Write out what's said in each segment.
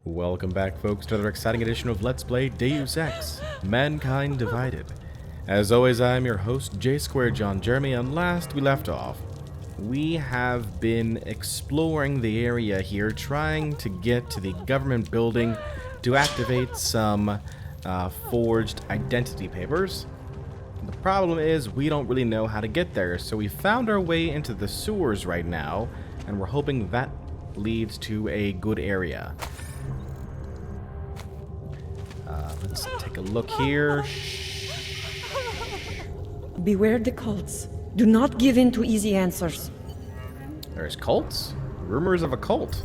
Welcome back, folks, to another exciting edition of Let's Play Deus Ex, Mankind Divided. As always, I'm your host, J2John Jeremy, and last we left off, we have been exploring the area here, trying to get to the government building to activate some forged identity papers. The problem is, we don't really know how to get there, so we found our way into the sewers right now, and we're hoping that leads to a good area. Let's take a look here. Beware the cults. Do not give in to easy answers. There's cults? Rumors of a cult.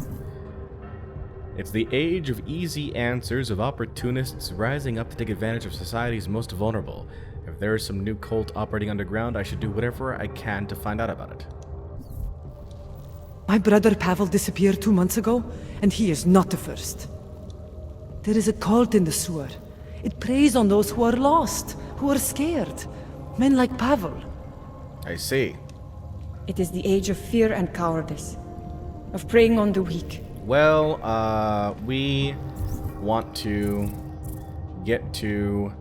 It's the age of easy answers, of opportunists rising up to take advantage of society's most vulnerable. If there is some new cult operating underground, I should do whatever I can to find out about it. My brother Pavel disappeared 2 months ago, and he is not the first. There is a cult in the sewer. It preys on those who are lost, who are scared. Men like Pavel. I see. It is the age of fear and cowardice, of preying on the weak. Well, we want to get to,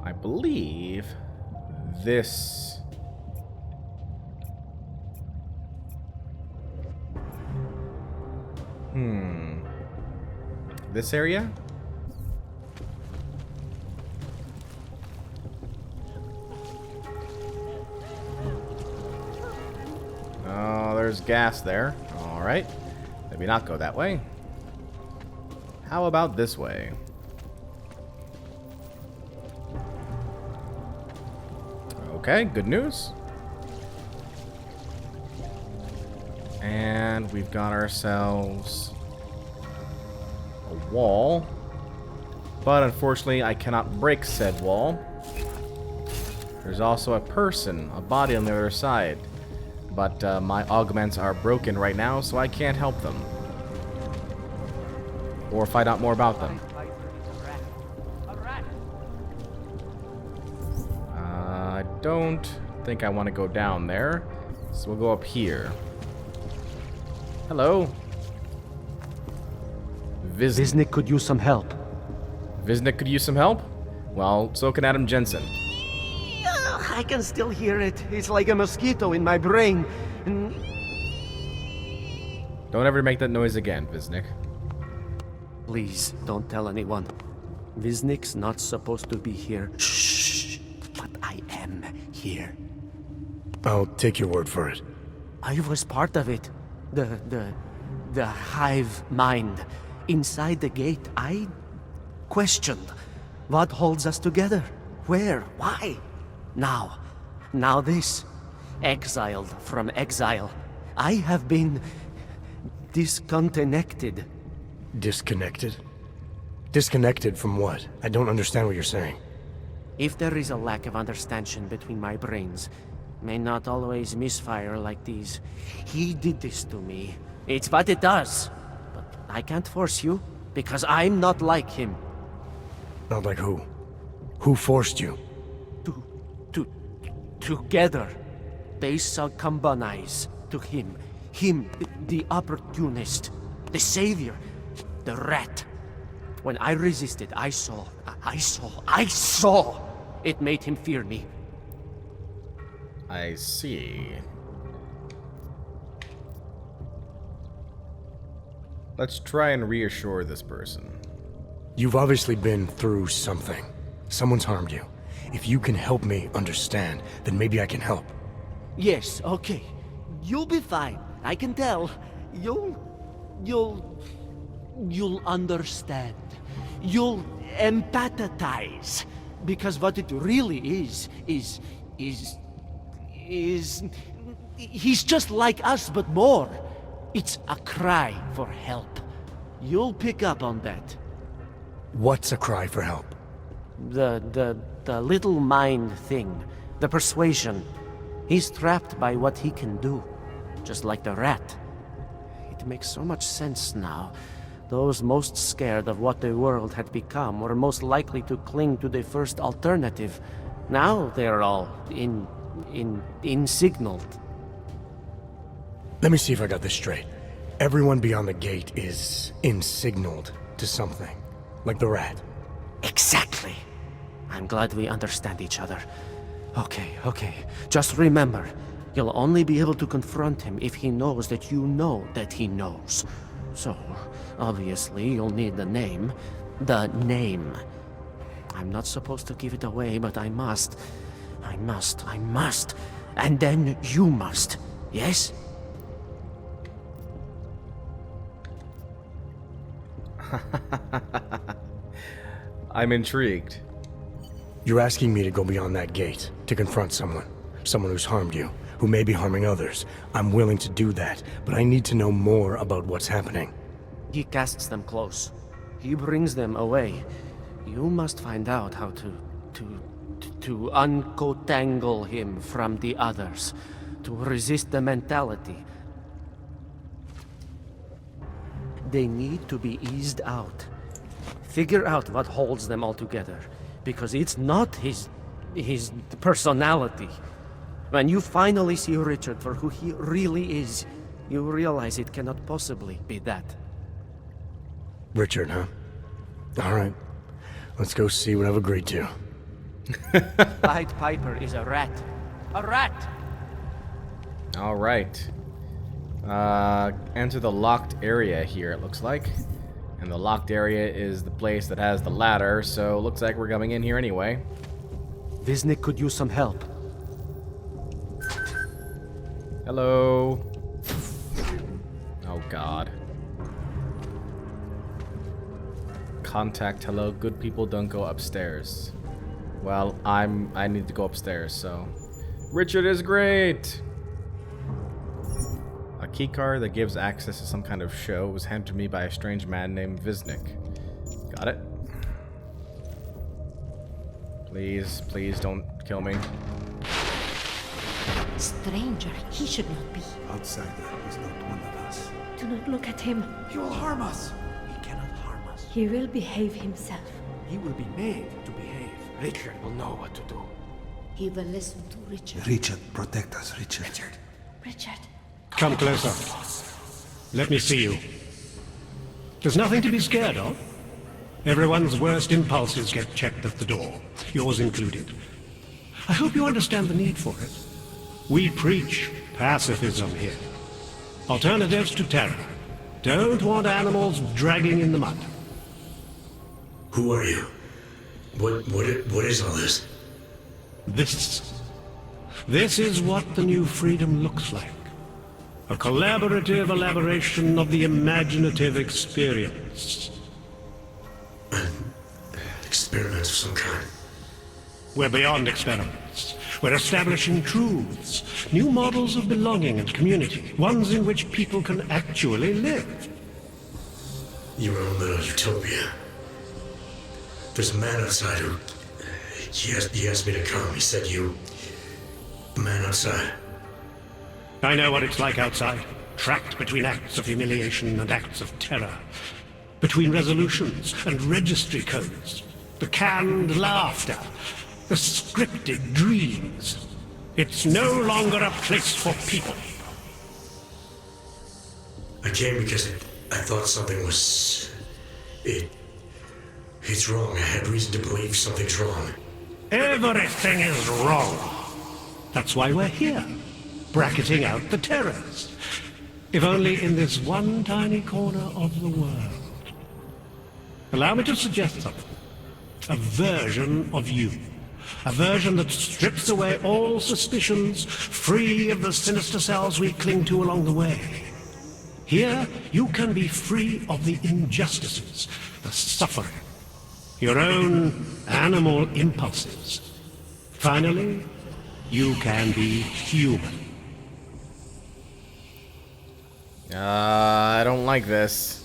I believe, this. This area? Oh, there's gas there. Alright. Maybe not go that way. How about this way? Okay, good news. And we've got ourselves a wall. But unfortunately, I cannot break said wall. There's also a person, a body on the other side. But my augments are broken right now, so I can't help them. Or find out more about them. I don't think I want to go down there, so we'll go up here. Hello. Viznik could use some help. Viznik could use some help? Well, so can Adam Jensen. I can still hear it. It's like a mosquito in my brain. Don't ever make that noise again, Viznik. Please, don't tell anyone. Viznik's not supposed to be here. Shh! But I am here. I'll take your word for it. I was part of it. The hive mind. Inside the gate, I questioned. What holds us together? Where? Why? Now this. Exiled from exile. I have been disconnected. Disconnected? Disconnected from what? I don't understand what you're saying. If there is a lack of understanding between my brains, may not always misfire like these. He did this to me. It's what it does. But I can't force you, because I'm not like him. Not like who? Who forced you? Together, they succumbanize to him. Him, the opportunist, the savior, the rat. When I resisted, I saw. It made him fear me. I see. Let's try and reassure this person. You've obviously been through something. Someone's harmed you. If you can help me understand, then maybe I can help. Yes, okay. You'll be fine. I can tell. You'll understand. You'll empathize. Because what it really is he's just like us, but more. It's a cry for help. You'll pick up on that. What's a cry for help? The little mind thing. The persuasion. He's trapped by what he can do. Just like the rat. It makes so much sense now. Those most scared of what the world had become were most likely to cling to the first alternative. Now they're all insignaled. Let me see if I got this straight. Everyone beyond the gate is insignaled. to something. Like the rat. Exactly. I'm glad we understand each other. Okay. Just remember, you'll only be able to confront him if he knows that you know that he knows. So, obviously, you'll need the name. The name. I'm not supposed to give it away, but I must. And then you must. Yes? I'm intrigued. You're asking me to go beyond that gate, to confront someone. Someone who's harmed you, who may be harming others. I'm willing to do that, but I need to know more about what's happening. He casts them close. He brings them away. You must find out how to uncotangle him from the others, to resist the mentality. They need to be eased out. Figure out what holds them all together, because it's not his personality. When you finally see Richard for who he really is, you realize it cannot possibly be that. Richard, huh? All right. Let's go see what I've agreed to. Pied Piper is a rat. A rat! All right. Enter the locked area here, it looks like. And the locked area is the place that has the ladder, so looks like we're coming in here anyway. Viznik could use some help. Hello. Oh god. Contact hello. Good people don't go upstairs. Well, I need to go upstairs, so. Richard is great! A keycard that gives access to some kind of show was handed to me by a strange man named Viznik. Got it? Please don't kill me. Stranger, he should not be. Outsider is not one of us. Do not look at him. He will harm us. He cannot harm us. He will behave himself. He will be made to behave. Richard will know what to do. He will listen to Richard. Richard, protect us, Richard. Richard. Come closer. Let me see you. There's nothing to be scared of. Everyone's worst impulses get checked at the door, yours included. I hope you understand the need for it. We preach pacifism here. Alternatives to terror. Don't want animals dragging in the mud. Who are you? What is all this? This is what the new freedom looks like. A collaborative elaboration of the imaginative experience. Experiments of some kind. We're beyond experiments. We're establishing truths, new models of belonging and community, ones in which people can actually live. Your own little utopia. There's a man outside who... He asked me to come. He said you... The man outside. I know what it's like outside, trapped between acts of humiliation and acts of terror. Between resolutions and registry codes. The canned laughter. The scripted dreams. It's no longer a place for people. I came because I thought something was... It's wrong. I had reason to believe something's wrong. Everything is wrong. That's why we're here, bracketing out the terrors. If only in this one tiny corner of the world. Allow me to suggest something. A version of you. A version that strips away all suspicions, free of the sinister cells we cling to along the way. Here, you can be free of the injustices, the suffering, your own animal impulses. Finally, you can be human. I don't like this.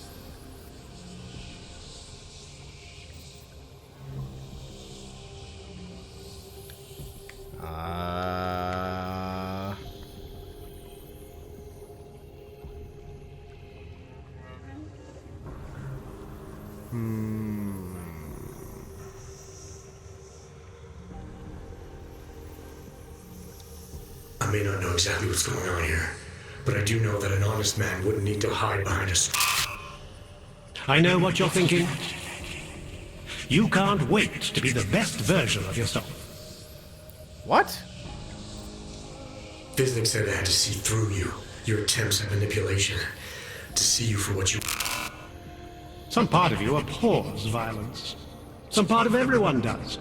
I may not know exactly what's going on here, but I do know that an honest man wouldn't need to hide behind us. I know what you're thinking. You can't wait to be the best version of yourself. What? Visnick said I had to see through you, your attempts at manipulation, to see you for what you... Some part of you abhors violence. Some part of everyone does.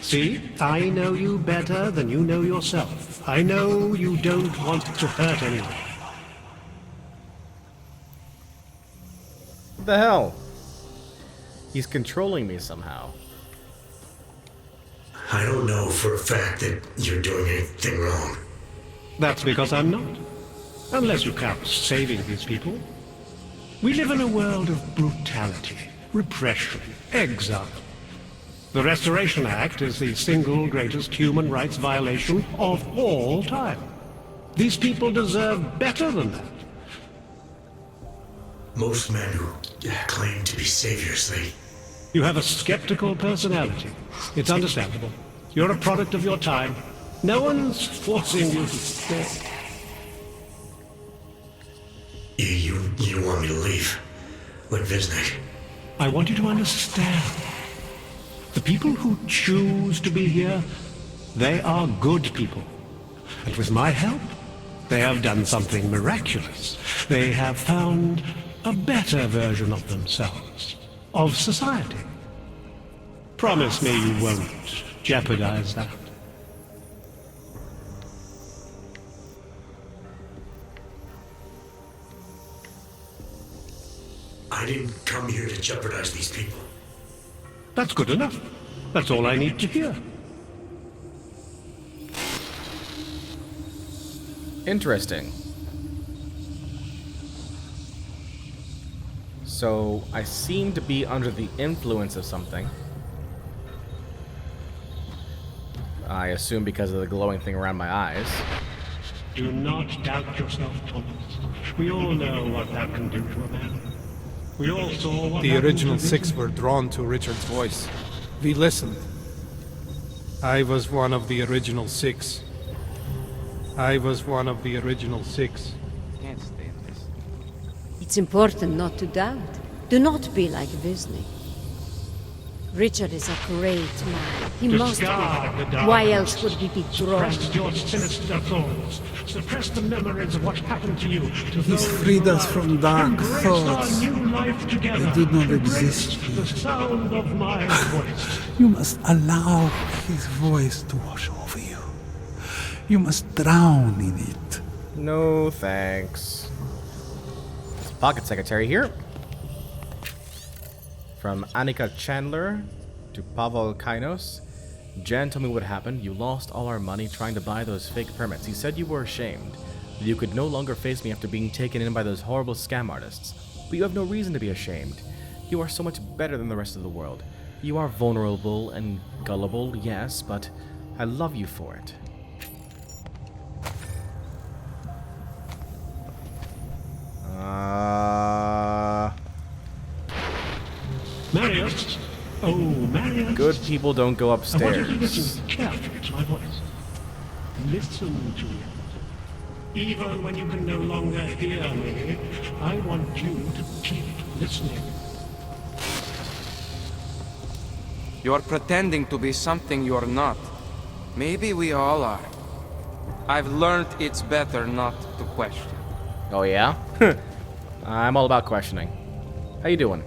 See, I know you better than you know yourself. I know you don't want to hurt anyone. What the hell? He's controlling me somehow. I don't know for a fact that you're doing anything wrong. That's because I'm not. Unless you count saving these people. We live in a world of brutality, repression, exile. The Restoration Act is the single greatest human rights violation of all time. These people deserve better than that. Most men who claim to be saviors, they... You have a skeptical personality. It's understandable. You're a product of your time. No one's forcing you to stay. You want me to leave? Like Visnick? I want you to understand. The people who choose to be here, they are good people. And with my help, they have done something miraculous. They have found a better version of themselves, of society. Promise me you won't jeopardize that. I didn't come here to jeopardize these people. That's good enough. That's all I need to hear. Interesting. So, I seem to be under the influence of something. I assume because of the glowing thing around my eyes. Do not doubt yourself, Thomas. We all know what that can do to a man. We all saw what The original six were drawn to Richard's voice. We listened. I was one of the original six. I was one of the original six. Can't stand this. It's important not to doubt. Do not be like Visnick. Richard is a great man. He must Discard the be. dark Why arts. else would we be drawn? Suppress your sinister thoughts. Suppress the memories of what happened to you. To He's those freed who us loved. from dark Embrace thoughts. our new life together. They did not Embrace exist the here. sound of my voice. You must allow his voice to wash over you. You must drown in it. No thanks. Pocket secretary here. From Annika Chandler to Pavel Kainos. Jan told me what happened. You lost all our money trying to buy those fake permits. He said you were ashamed. That you could no longer face me after being taken in by those horrible scam artists. But you have no reason to be ashamed. You are so much better than the rest of the world. You are vulnerable and gullible, yes, but I love you for it. Marius? Oh, Marius. Good people don't go I want you to upstairs. listen carefully to my voice. Listen to it. Even when you can no longer hear me, I want you to keep listening. You are pretending to be something you are not. Maybe we all are. I've learned it's better not to question. Oh yeah? I'm all about questioning. How you doing?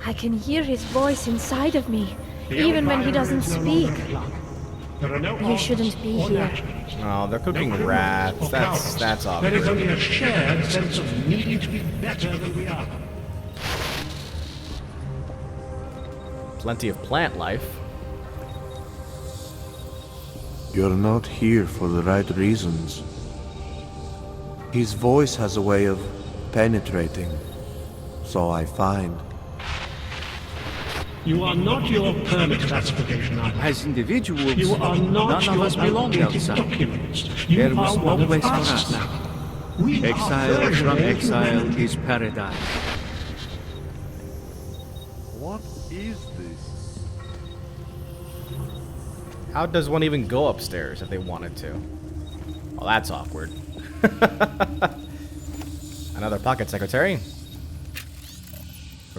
I can hear his voice inside of me, The even when he Empire doesn't is no speak. longer a clock. There are no You odds shouldn't be or here. naturals. Oh, they're No cooking criminals rats. or cowards. That's There obvious. is only a shared sense of needing to be better than we are. Plenty of plant life. You're not here for the right reasons. His voice has a way of penetrating, so I find. You are not your permit classification either. As individuals, You are not none of your us belong outdated outside. documents. You There are was no one of place for us us. now. We are Exile versions from of exile humanity. is paradise. What is this? How does one even go upstairs if they wanted to? Well, that's awkward. Another pocket secretary.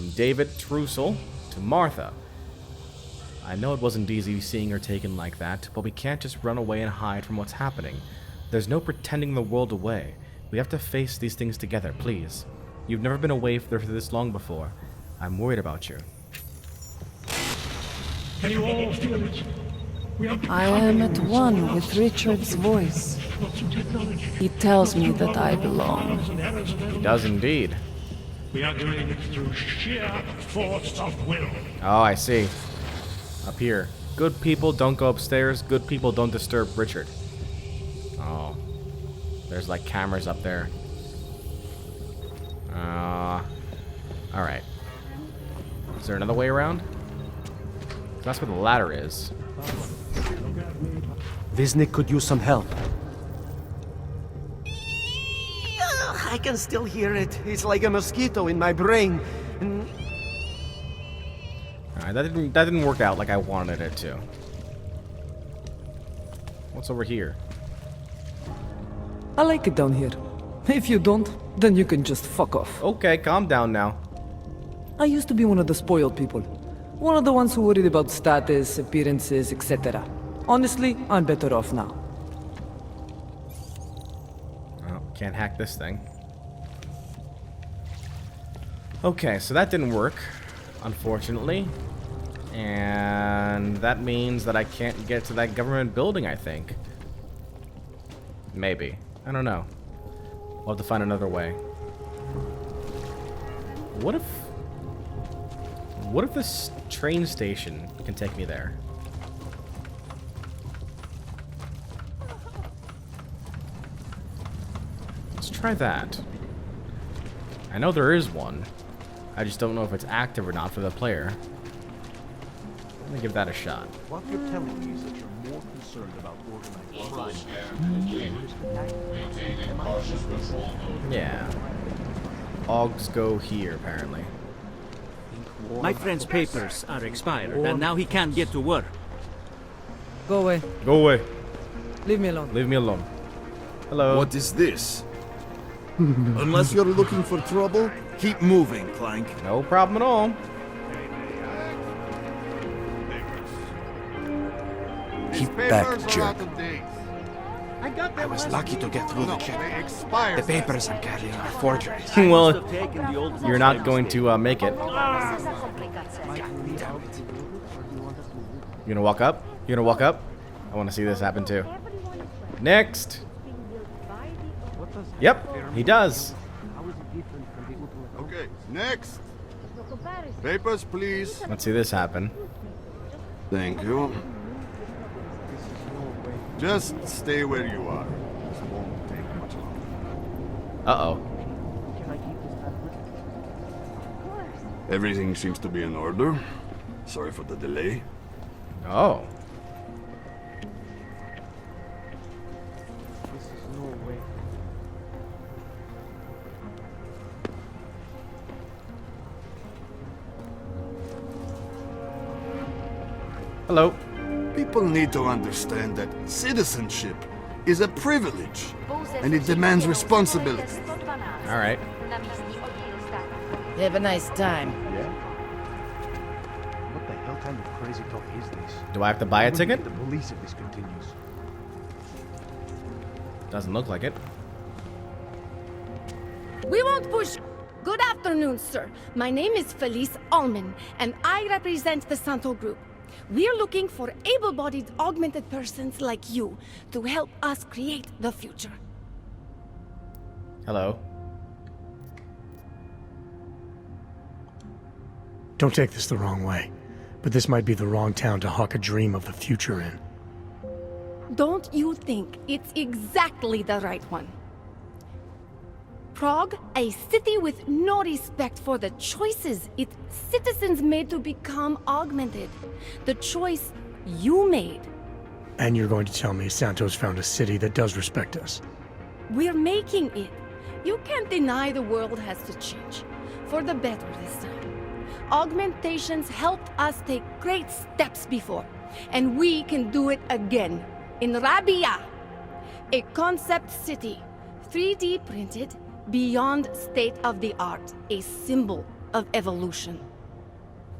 From David Trussell to Martha. I know it wasn't easy seeing her taken like that, but we can't just run away and hide from what's happening. There's no pretending the world away. We have to face these things together, please. You've never been away for this long before. I'm worried about you. Can you all feel it? I am at one with Richard's voice. He tells me that I belong. He does indeed. We are doing it through sheer force of will. Oh, I see. Up here. Good people don't go upstairs. Good people don't disturb Richard. Oh. There's like cameras up there. Alright. Is there another way around? That's where the ladder is. Visnik could use some help. I can still hear it. It's like a mosquito in my brain. Alright, that didn't work out like I wanted it to. What's over here? I like it down here. If you don't, then you can just fuck off. Okay, calm down now. I used to be one of the spoiled people. One of the ones who worried about status, appearances, etc. Honestly, I'm better off now. Oh, can't hack this thing. Okay, so that didn't work, unfortunately. And that means that I can't get to that government building, I think. Maybe. I don't know. We'll have to find another way. What if this train station can take me there? Let's try that. I know there is one. I just don't know if it's active or not for the player. Let me give that a shot. What you're telling me is that you're more concerned about organized crime. Yeah. Ogs go here, apparently. My friend's papers are expired, and now he can't get to work. Go away. Go away. Leave me alone. Leave me alone. Hello. What is this? Unless you're looking for trouble, keep moving, Clank. No problem at all. Keep back, jerk. I was lucky to get through the check. The papers I'm carrying are forgeries. Well, you're not going to make it. You gonna walk up? You gonna walk up? I want to see this happen too. Next. Yep, he does. Okay, next. Papers, please. Let's see this happen. Thank you. Just stay where you are. This won't take much longer. Uh-oh. Everything seems to be in order. Sorry for the delay. Oh. Hello. People need to understand that citizenship is a privilege, and it demands responsibility. All right. Have a nice time. Yeah? What the hell kind of crazy talk is this? Do I have to buy a ticket? The police if this continues. Doesn't look like it. We won't push. Good afternoon, sir. My name is Felice Allman, and I represent the Santo Group. We're looking for able-bodied augmented persons like you to help us create the future. Hello. Don't take this the wrong way, but this might be the wrong town to hawk a dream of the future in. Don't you think it's exactly the right one? Prague, a city with no respect for the choices its citizens made to become augmented. The choice you made. And you're going to tell me Santos found a city that does respect us? We're making it. You can't deny the world has to change. For the better this time. Augmentations helped us take great steps before. And we can do it again. In Rabia. A concept city. 3D printed. Beyond state of the art, a symbol of evolution.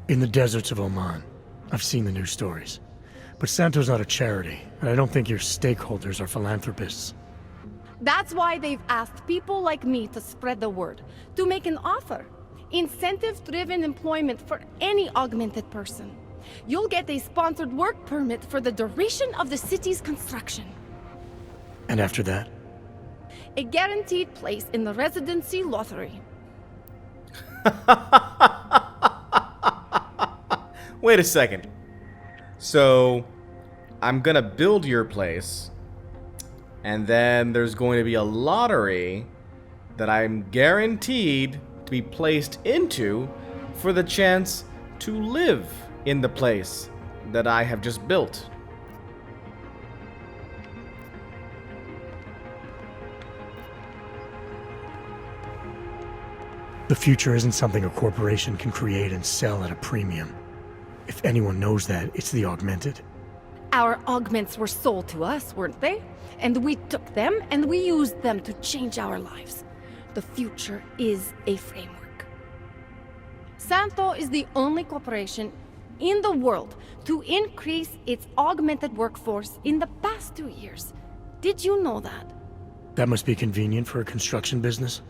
In the deserts of Oman. I've seen the news stories. But Santo's not a charity, and I don't think your stakeholders are philanthropists. That's why they've asked people like me to spread the word, to make an offer. Incentive-driven employment for any augmented person. You'll get a sponsored work permit for the duration of the city's construction. And after that? A guaranteed place in the residency lottery. Wait a second. So, I'm gonna build your place, and then there's going to be a lottery that I'm guaranteed to be placed into for the chance to live in the place that I have just built. The future isn't something a corporation can create and sell at a premium. If anyone knows that, it's the Augmented. Our augments were sold to us, weren't they? And we took them and we used them to change our lives. The future is a framework. Santo is the only corporation in the world to increase its augmented workforce in the past 2 years. Did you know that? That must be convenient for a construction business.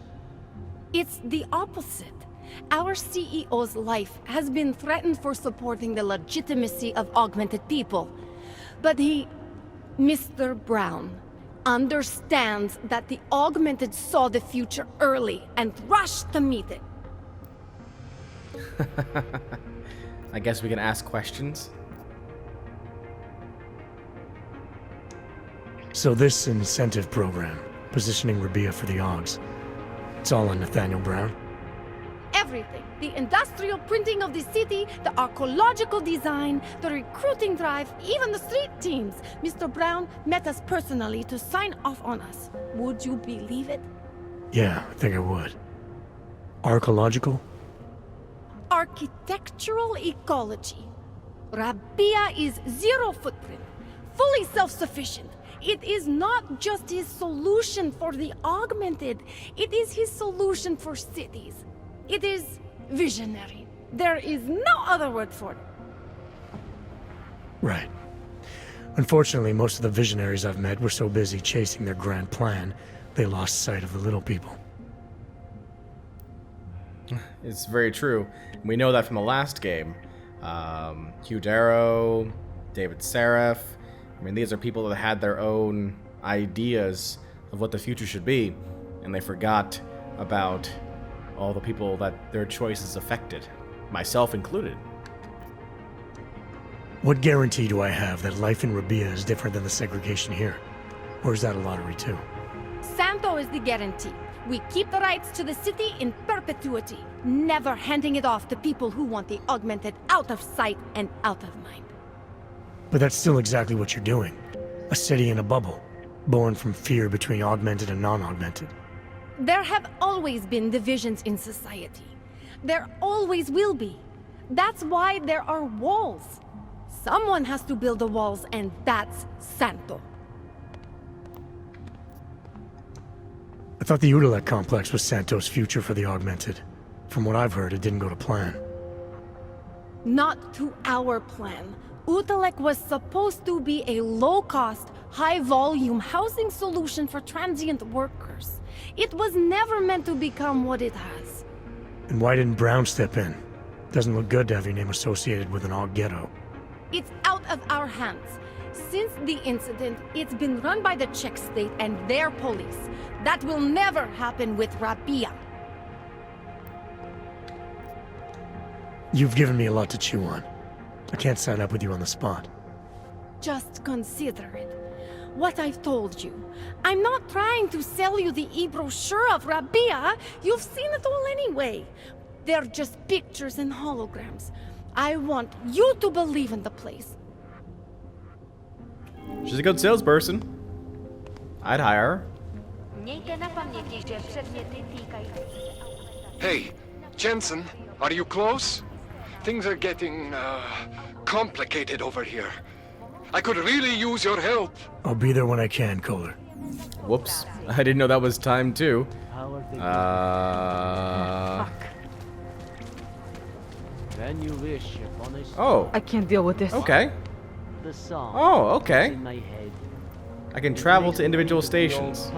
It's the opposite. Our CEO's life has been threatened for supporting the legitimacy of augmented people. But he, Mr. Brown, understands that the augmented saw the future early and rushed to meet it. I guess we can ask questions. So this incentive program, positioning Rabia for the Augs, it's all on Nathaniel Brown? Everything. The industrial printing of the city, the archaeological design, the recruiting drive, even the street teams. Mr. Brown met us personally to sign off on us. Would you believe it? Yeah, I think I would. Archaeological? Architectural ecology. Rabia is zero footprint, fully self-sufficient. It is not just his solution for the augmented, it is his solution for cities. It is visionary. There is no other word for it. Right. Unfortunately, most of the visionaries I've met were so busy chasing their grand plan, they lost sight of the little people. It's very true. We know that from the last game. Hugh Darrow, David Seraph. I mean, these are people that had their own ideas of what the future should be, and they forgot about all the people that their choices affected, myself included. What guarantee do I have that life in Rabia is different than the segregation here? Or is that a lottery too? Santo is the guarantee. We keep the rights to the city in perpetuity, never handing it off to people who want the augmented out of sight and out of mind. But that's still exactly what you're doing. A city in a bubble, born from fear between augmented and non-augmented. There have always been divisions in society. There always will be. That's why there are walls. Someone has to build the walls, and that's Santo. I thought the Udalek complex was Santo's future for the augmented. From what I've heard, it didn't go to plan. Not to our plan. Udalek was supposed to be a low-cost, high-volume housing solution for transient workers. It was never meant to become what it has. And why didn't Brown step in? Doesn't look good to have your name associated with an Aug ghetto. It's out of our hands. Since the incident, it's been run by the Czech state and their police. That will never happen with Rabia. You've given me a lot to chew on. I can't sign up with you on the spot. Just consider it. What I've told you. I'm not trying to sell you the e-brochure of Rabia. You've seen it all anyway. They're just pictures and holograms. I want you to believe in the place. She's a good salesperson. I'd hire her. Hey, Jensen, are you close? Things are getting, complicated over here. I could really use your help. I'll be there when I can, Kohler. Whoops. I didn't know that was time too. When you wish upon a Oh. I can't deal with this. Okay. The song Oh, okay. in my head. I can travel to individual stations.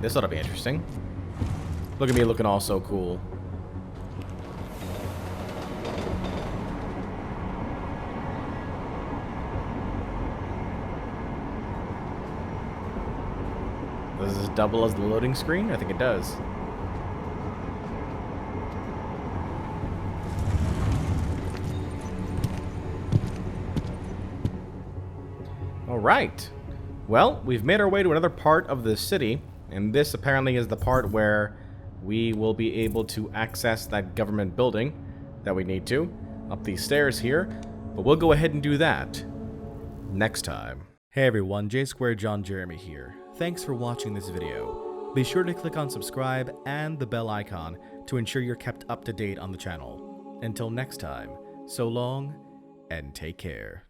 This ought to be interesting. Look at me looking all so cool. Does this double as the loading screen? I think it does. Alright. Well, we've made our way to another part of the city, and this apparently is the part where we will be able to access that government building that we need to, up these stairs here, but we'll go ahead and do that next time. Hey everyone, J John Jeremy here. Thanks for watching this video. Be sure to click on subscribe and the bell icon to ensure you're kept up to date on the channel. Until next time, so long and take care.